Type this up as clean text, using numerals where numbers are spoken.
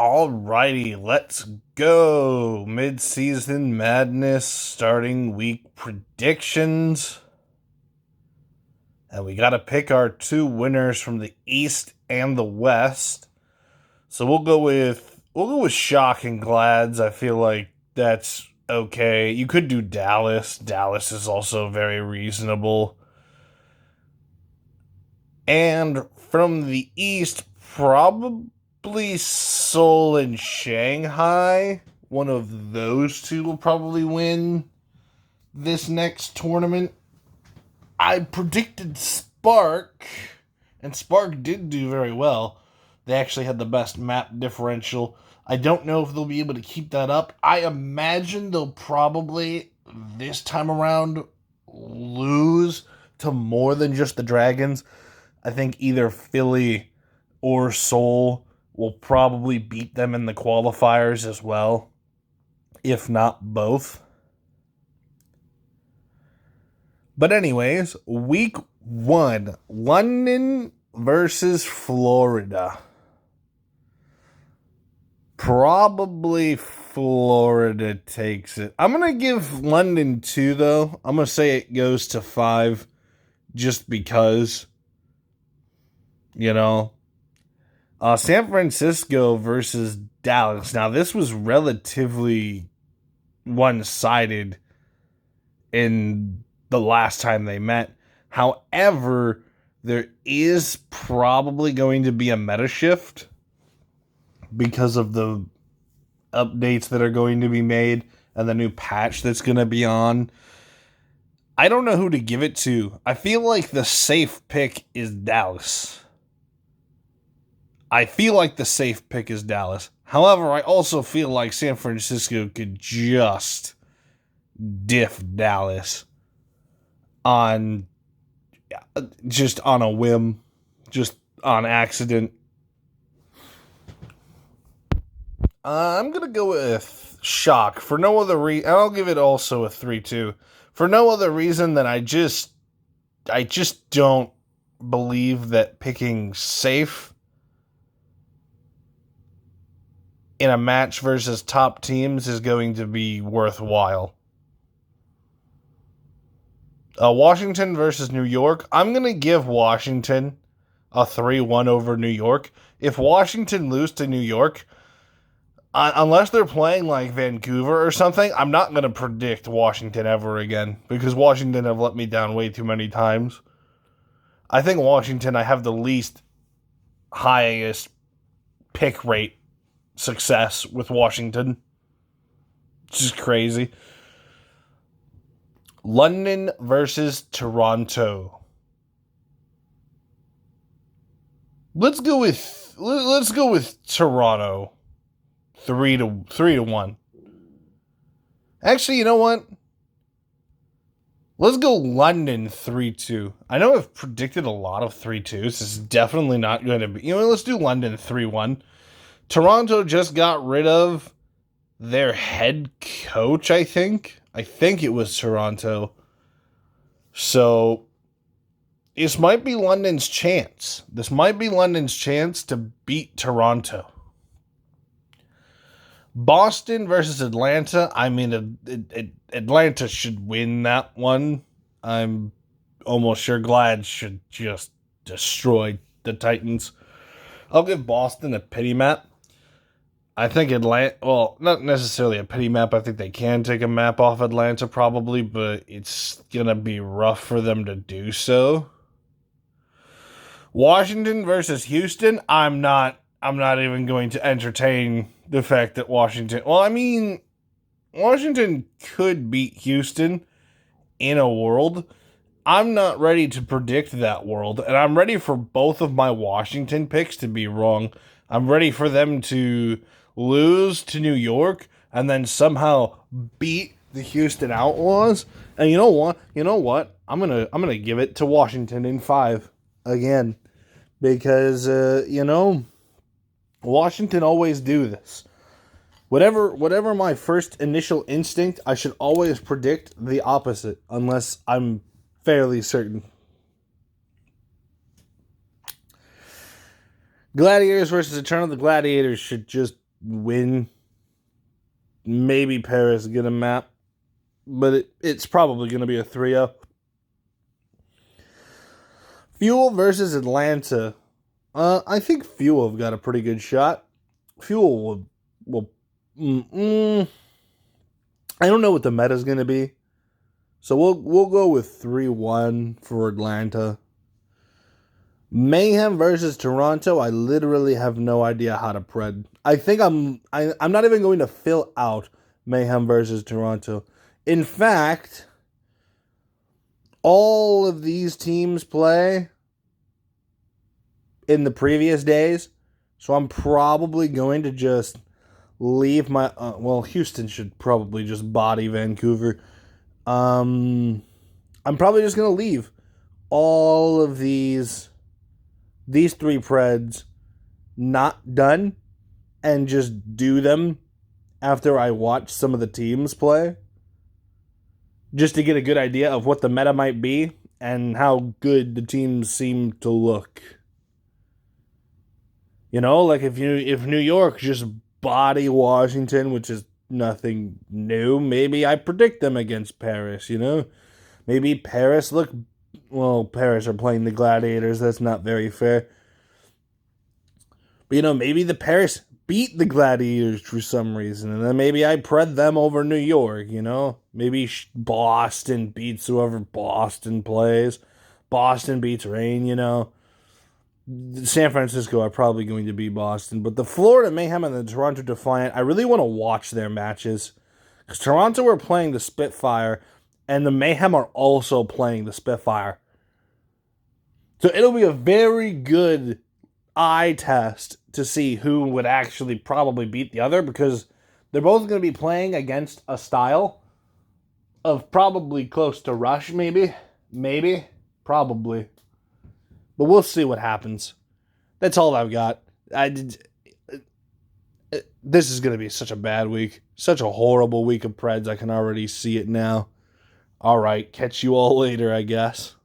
Alrighty, let's go. Mid-season madness, starting week predictions. And we got to pick our two winners from the East and the West. So we'll go with shock and glads. I feel like that's okay. You could do Dallas. Dallas is also very reasonable. And from the East, probably Seoul and Shanghai. One of those two will probably win this next tournament. I predicted Spark, and Spark did do very well. They actually had the best map differential. I don't know if they'll be able to keep that up. I imagine they'll probably, this time around, lose to more than just the Dragons. I think either Philly or Seoul will probably beat them in the qualifiers as well, if not both. But anyways, week 1, London versus Florida. Probably Florida takes it. I'm going to give London 2, though. I'm going to say it goes to 5 just because, San Francisco versus Dallas. Now, this was relatively one-sided in the last time they met. However, there is probably going to be a meta shift because of the updates that are going to be made and the new patch that's going to be on. I don't know who to give it to. I feel like the safe pick is Dallas. However, I also feel like San Francisco could just diff Dallas on a whim, just on accident. I'm going to go with shock for no other reason. I'll give it also a 3-2 for no other reason than I just don't believe that picking safe in a match versus top teams is going to be worthwhile. Washington versus New York. I'm going to give Washington a 3-1 over New York. If Washington lose to New York, unless they're playing like Vancouver or something, I'm not going to predict Washington ever again because Washington have let me down way too many times. I think Washington, I have the least highest pick rate success with Washington. It's just crazy. London versus Toronto. Let's go with Toronto. 3-1. Actually, you know what? Let's go London 3-2. I know I've predicted a lot of 3-2s. This is definitely not going to be. Let's do London 3-1. Toronto just got rid of their head coach, I think. I think it was Toronto. So, this might be London's chance. To beat Toronto. Boston versus Atlanta. I mean, Atlanta should win that one. I'm almost sure Glad should just destroy the Titans. I'll give Boston a pity map. I think Atlanta, well, not necessarily a pity map. I think they can take a map off Atlanta probably, but it's going to be rough for them to do so. Washington versus Houston. I'm not even going to entertain the fact that Washington could beat Houston in a world. I'm not ready to predict that world, and I'm ready for both of my Washington picks to be wrong. I'm ready for them to lose to New York and then somehow beat the Houston Outlaws. And you know what? I'm gonna give it to Washington in 5 again because Washington always do this. Whatever my first initial instinct, I should always predict the opposite unless I'm fairly certain. Gladiators versus Eternal. The Gladiators should just win. Maybe Paris get a map, but it's probably going to be a 3-0. Fuel versus Atlanta. I think Fuel have got a pretty good shot. Fuel will I don't know what the meta is going to be, so we'll go with 3-1 for Atlanta. Mayhem versus Toronto. I literally have no idea how to pred. I think I'm not even going to fill out Mayhem versus Toronto. In fact, all of these teams play in the previous days, so I'm probably going to just leave my Houston should probably just body Vancouver. I'm probably just going to leave all of these 3 preds not done and just do them after I watch some of the teams play, just to get a good idea of what the meta might be and how good the teams seem to look. You know, like if New York just body Washington, which is nothing new, maybe I predict them against Paris, you know? Maybe Paris Paris are playing the Gladiators, that's not very fair. But, you know, maybe the Paris beat the Gladiators for some reason, and then maybe I pred them over New York, you know? Maybe Boston beats whoever Boston plays. Boston beats Reign, you know? San Francisco are probably going to beat Boston, but the Florida Mayhem and the Toronto Defiant, I really want to watch their matches, because Toronto are playing the Spitfire, and the Mayhem are also playing the Spitfire. So it'll be a very good eye test to see who would actually probably beat the other, because they're both going to be playing against a style of probably close to Rush, maybe, probably. But we'll see what happens. That's all I've got. This is going to be such a bad week. Such a horrible week of Preds. I can already see it now. All right. Catch you all later, I guess.